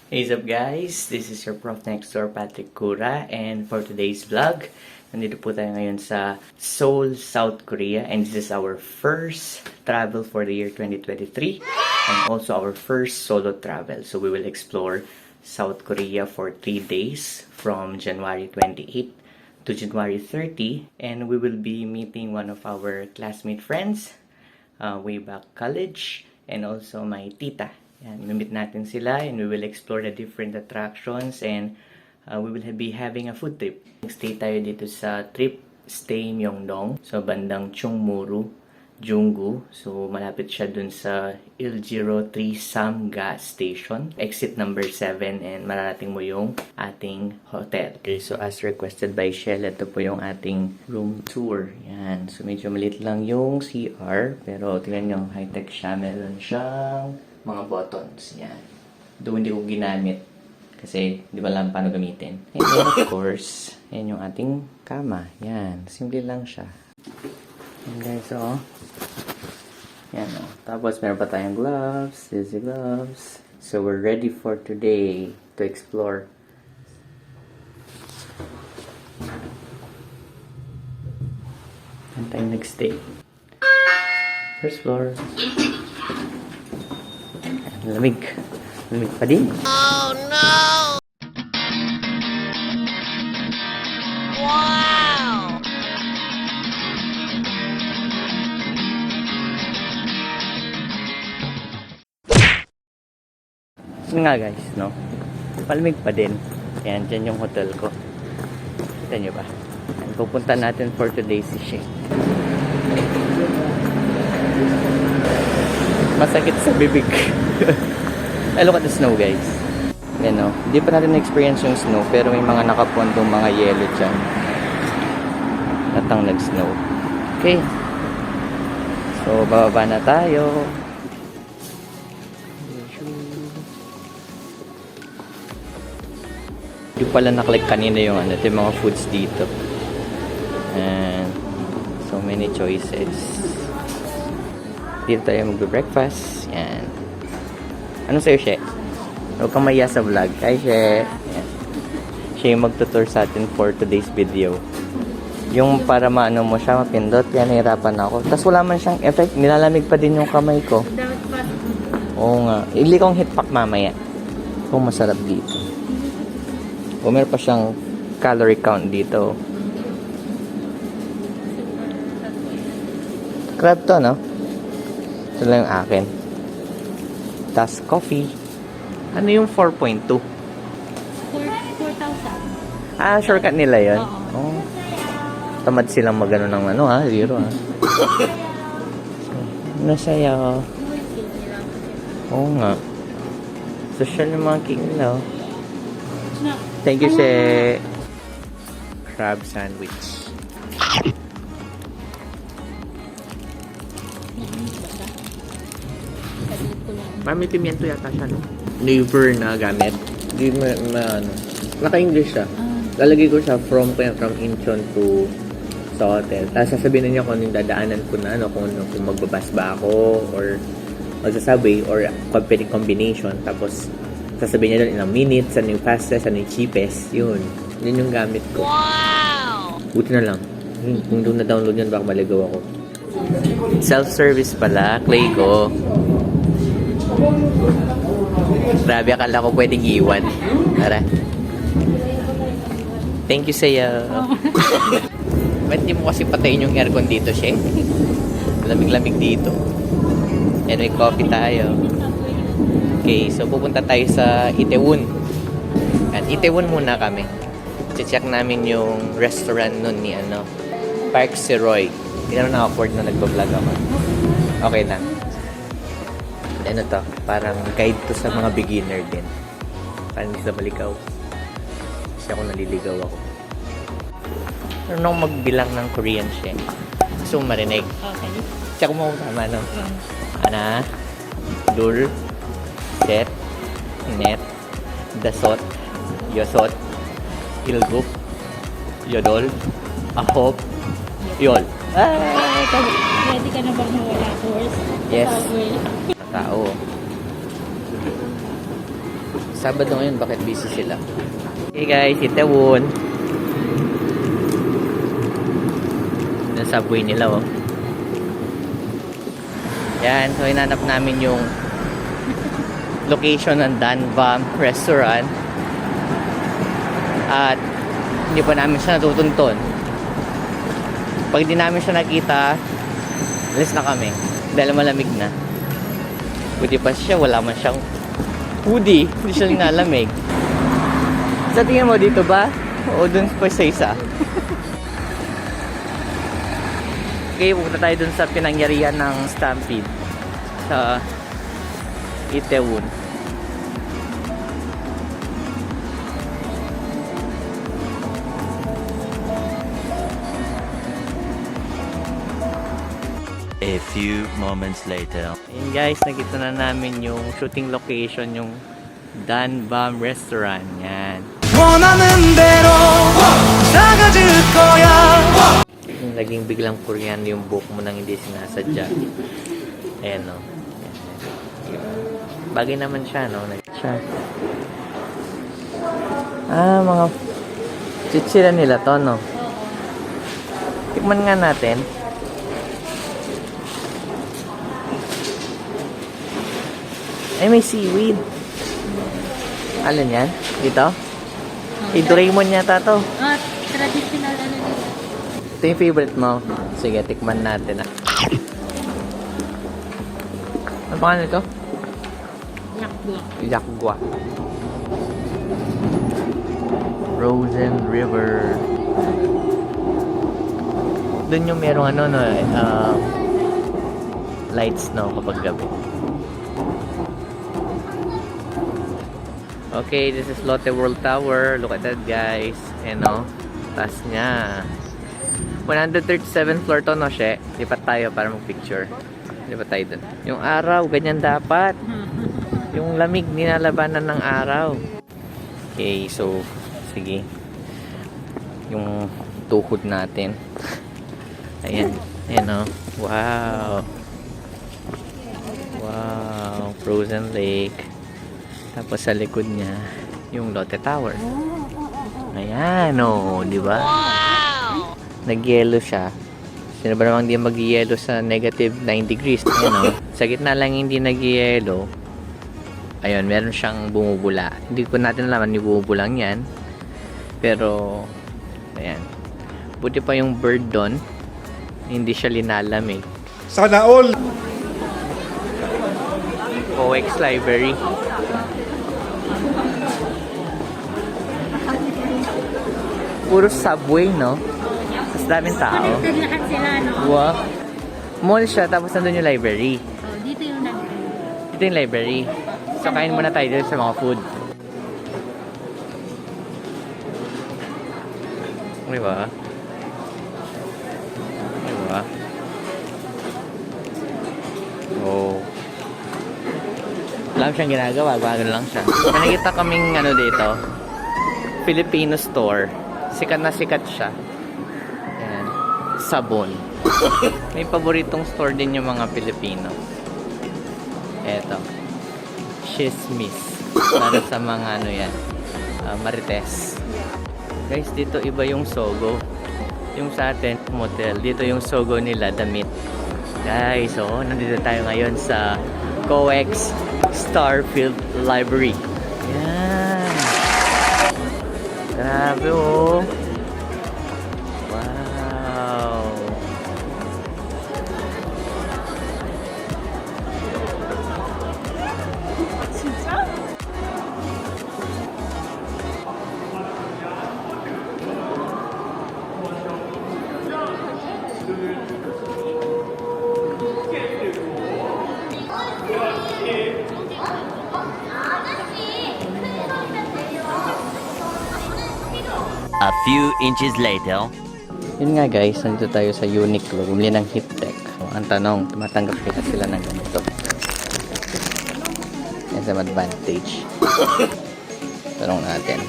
What's up guys? This is your Prof Next Door Patrick Cura, and for today's vlog, nandito po tayo ngayon sa Seoul, South Korea, and this is our first travel for the year 2023 and also our first solo travel. So we will explore South Korea for 3 days from January 28 to January 30, and we will be meeting one of our classmate friends way back college, and also my tita. Yan, meet natin sila and we will explore the different attractions, and we will be having a food trip. Stay tayo dito sa Trip Stay Myeongdong, so bandang Chungmuru, Junggu. So malapit siya dun sa Il03 Sam Gas Station, exit number 7, and mararating mo yung ating hotel. Okay, so as requested by Shell, ito po yung ating room tour. Yan, so medyo maliit lang yung CR, pero tingnan nyo, high-tech siya. Meron siyang mga buttons. Yan. Doon hindi ko ginamit kasi di ba lang paano gamitin. And then of course, yan yung ating kama. Yan. Simple lang siya. And guys, oh. Yan, oh. Tapos meron pa tayong gloves. Easy gloves. So we're ready for today to explore. Saan tayo nag-stay? First floor. Lamig. Lamig pa din. Oh no! Wow! Yun nga guys, no? Palamig pa din. Ayan, dyan yung hotel ko. Kita nyo ba? Ayan, pupunta natin for today si Shane. Masakit sa bibig. Look at the snow guys. Yan o. Hindi pa natin na-experience yung snow, pero may mga nakapondong mga yelo dyan. Natang nag-snow. Okay. So, bababa na tayo. Hindi pala naklik kanina yung ano, ito yung mga foods dito. And so many choices. Dito tayo mag-breakfast. Yan. Ano sa'yo, She? Huwag kang maya sa vlog. Hi, She. Yan. Siya yung magtutur sa atin for today's video. Yung para maano mo siya, mapindot. Yan, nahirapan ako. Tapos wala man siyang effect. Nilalamig pa din yung kamay ko. Oo nga. Ili kong hitpack mamaya. Kung masarap dito. O meron pa siyang calorie count dito. Crab to, no? Ito lang yung akin. Tapos coffee. Ano yung 4.2? 4,000. Ah, shortcut nila yun? Oo. Oh. Tamad silang magano ng ano ha, zero ha. Nasaya. Oo nga. Social yung mga king nila. Thank you, She. Crab sandwich. Mami pimiento yata siya, no? Flavor na gamit. Hindi ano. Naka-English siya. Lalagay ko siya from Incheon to sa hotel. Tapos sasabihin na niya kung anong dadaanan ko na, ano, kung magbabas ba ako, or magsasabay, or pwedeng combination. Tapos sasabihin niya doon ilang minutes, ano yung fastest, ano yung cheapest. Yun. Yun yung gamit ko. Wow! Buti na lang. Kung doon na-download yun, baka maligaw ako. Self-service pala. Clay ko. Grabe, akala ko pwedeng iwan. Tara. Thank you, Saya. Ba't di mo kasi patayin yung aircon dito, She? Lamig-lamig dito. And may coffee tayo. Okay, so pupunta tayo sa Itaewon. At Itaewon muna kami. Check namin yung restaurant nun ni Park Seroy. Hindi naman na-awkward na nagbablog ako. Okay na. Ano to? Parang guide to sa mga beginner din. Parang hindi sa baligaw. Kasi ako naliligaw ako. Pero nung magbilang ng Korean siya, gusto mo marinig. Okay. Siya kung tama, no? Ana, dul, set, net, dasot, yosot, ilgup, yodol, ahop, yol. Ready ka na ba mawala course? Yes. Subway. Tao. Sabado ngayon, bakit busy sila? Hey guys, Itaewon. Yung subway nila, oh. Yan, so hinanap namin yung location ng Danvam Restaurant. At hindi pa namin siya natutunton. Pag di namin siya nakita, alis na kami. Dahil malamig na. Buti pa siya, wala man siyang hoodie. Hindi siya nalamig. Sa tingin mo dito ba? O dun pa sa isa? Okay, pupunta tayo dun sa pinangyarihan ng Stampede sa Itaewon. A few moments later. Ayun guys, nakita na namin yung shooting location, yung Danvam Restaurant. Yan. Yung naging biglang Korean yung book mo nang hindi sinasadya. Ayan, no. Bagay naman siya, no. Siya. Mga chichira nila to, no. Tikman nga natin. Ay, may seaweed. Alin yan? Dito? Doraemon yata to. Traditional ano nila. Ito yung favorite mo. Sige, tikman natin. Ano pangalan ito? Yakbua. Yakgwa. Frozen River. Doon yung merong ano, no, lights, no, kapag gabi. Okay, this is Lotte World Tower. Look at that, guys. Ayan, no? Taas niya. 137th floor to, no, She? Lipat tayo para mag-picture. Lipat tayo dun. Yung araw, ganyan dapat. Yung lamig, ninalabanan ng araw. Okay, so, sige. Yung tuhod natin. Ayan. Ayan, no? Wow. Wow. Frozen Lake. Tapos sa likod niya, yung Lotte Tower. Ayan, oh, di ba? Wow! Nag-yellow siya. Sino ba namang hindi mag-yellow sa negative 9 degrees? Ayan, oh. Sa gitna lang hindi nag-yellow. Ayun, meron siyang bumubula. Hindi ko natin alaman yung bumubulang yan. Pero, ayan. Buti pa yung bird doon. Hindi siya linalamig. Sana all! OX Library. Puro subway, no? Mas daming tao. Connected lahat sila, no? Wow. Mall siya, tapos nandun yung library. Oh, dito yung Dito yung library. So, kain muna tayo dito sa mga food. Di ba? Di ba? Oh. Wala siyang ginagawa, bago lang siya. May nakita kaming ano dito, Filipino store. Sikat na sikat siya. Ayan. Sabon. May paboritong store din yung mga Pilipino. Eto. Chismis. Para sa mga ano yan. Marites. Guys, dito iba yung Sogo. Yung sa atin, motel. Dito yung Sogo nila, damit. Guys, so, nandito tayo ngayon sa COEX Starfield Library. Yan. Grabe, oh. Wow. A few inches later. Yun nga guys, nandito tayo sa Uniqlo, bumili ng Hip Tech. So, ang tanong, tumatanggap kaya sila ng ganito. Yan sa advantage. Tanong natin.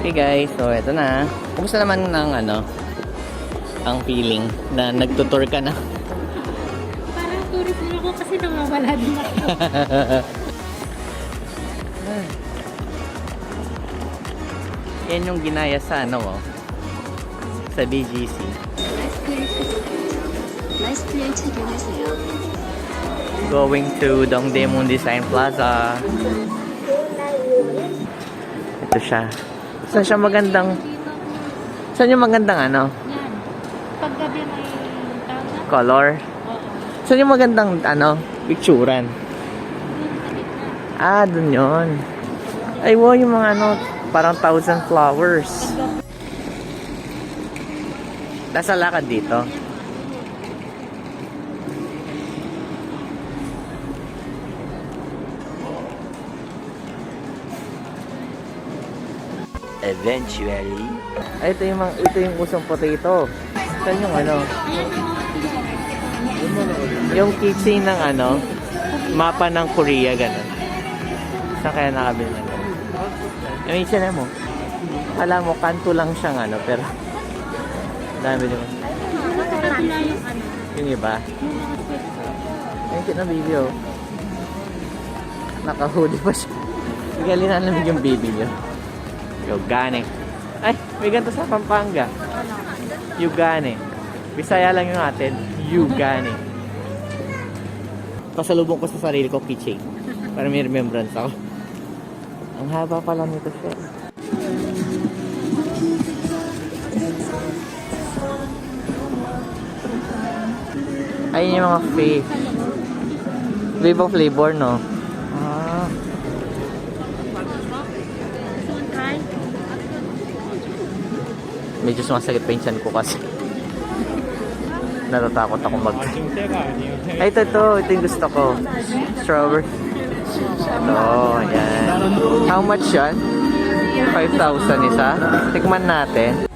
Okay guys, so eto na. Kumusta naman ang feeling na nagtutour ka na? parang tourist din ako kasi nawawala din ako. Yan yung ginaya sa ano, oh, sa BGC. Going to Dongdaemun Design Plaza. Ito siya. Saan siya magandang... Saan yung magandang ano? Yan. Paggabi may tawag. Color? Oo. Saan yung magandang ano? Picturean? Doon sa gitna. Ah, dun yun. Ay, wow, yung mga ano, parang 1,000 flowers. Nasa lakad dito. Eventually. Ay, ito yung usong potato. Saan yung ano? Ayan o. Yung keychain ng ano, mapa ng Korea, ganun. Saan kaya nakabili na ganun? Yung isa mo. Alam mo, kanto lang siyang ano, pero dami din mo. Kabila yung ano. Yung iba. Yung mga sweet. Ayun, cute na baby, oh. Nakahuli pa siya. Galing na lamig yung baby niya. Yugane. Ay, may ganito sa Pampanga. Yugane. Bisaya lang yung atin. Yugane. Pasalubong ko sa sarili ko, keychain. Para may remembrance ako. Ang haba pala nito siya. Ayun yung mga fave. Flavor flavor, no? Ah. Gusto mo try? Medyo sumasakit pa yung tiyan ko kasi. Natatakot ako mag... Ay, ito yung gusto ko. Strawberry. Ito, ayan. How much yan? 5,000 isa. Tikman natin.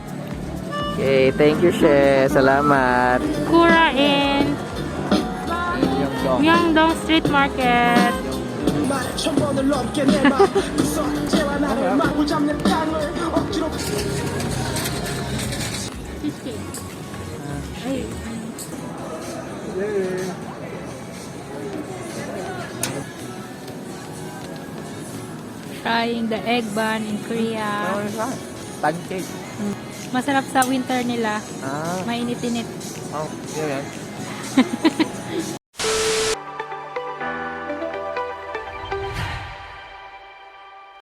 Okay, thank you, She. Salamat. Kura in Myeongdong Street Market. Cheesecake. Ay. Trying the egg bun in Korea. Pancake. Masarap sa winter nila. Ah, Mainit-init. oh, yun yan.